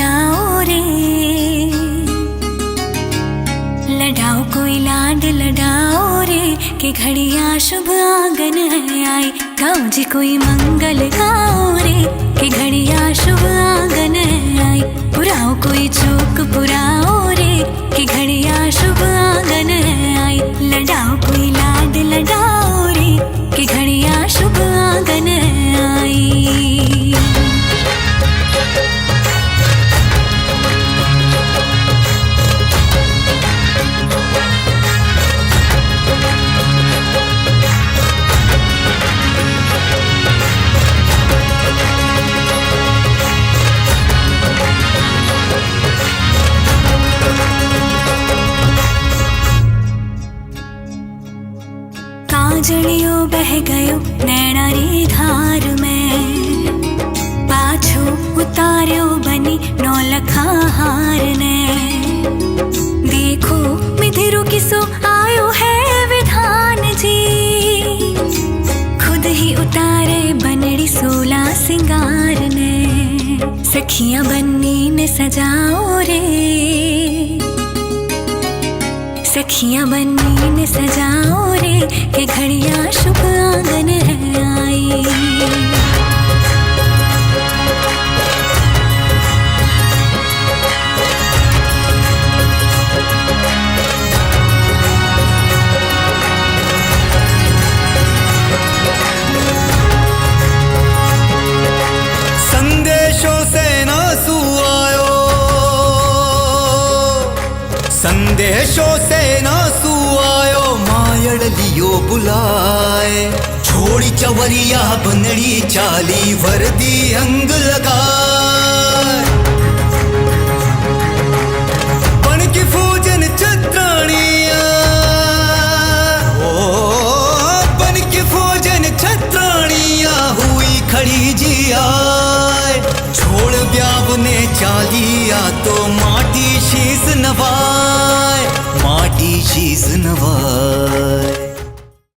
लड़ाओ रे, लड़ाओ कोई लाड लड़ाओ रे, कि घड़िया शुभ आंगन है आई। गाओ जी कोई मंगल गाओ रे, कि घड़िया शुभ आंगन है आई। पुराओ कोई चूक पुराओ रे, कि घड़िया शुभ आंगन है आई। लड़ाओ कोई लाड लड़ाओ रे, कि घड़िया शुभ आंगन है आई। काजलियो बह गयो नैना री धार में, पाछो उतार्यो बनी नौलखा हार ने। देखो मिथिरो किसो आयो है विधान जी, खुद ही उतारे बनड़ी सोला सिंगार ने। सखियां बन्नी ने सजाओ रे, सखियां बन्नी ने सजाओ रे, कि घड़िया शुभ आंगन है आई। संदेशों से ना सुआयो, संदेशों से ना सुआयो, मायड़ लियो बुलाए। छोड़ी चवरिया बनड़ी चाली वर्दी अंग लगाए। बन की फूजन छत्राणिया, ओ बन की फूजन छत्राणिया, हुई खड़ी जी आए। छोड़ ब्याव ने चालिया तो माटी शीस नवाए, माटी शीस नवाए।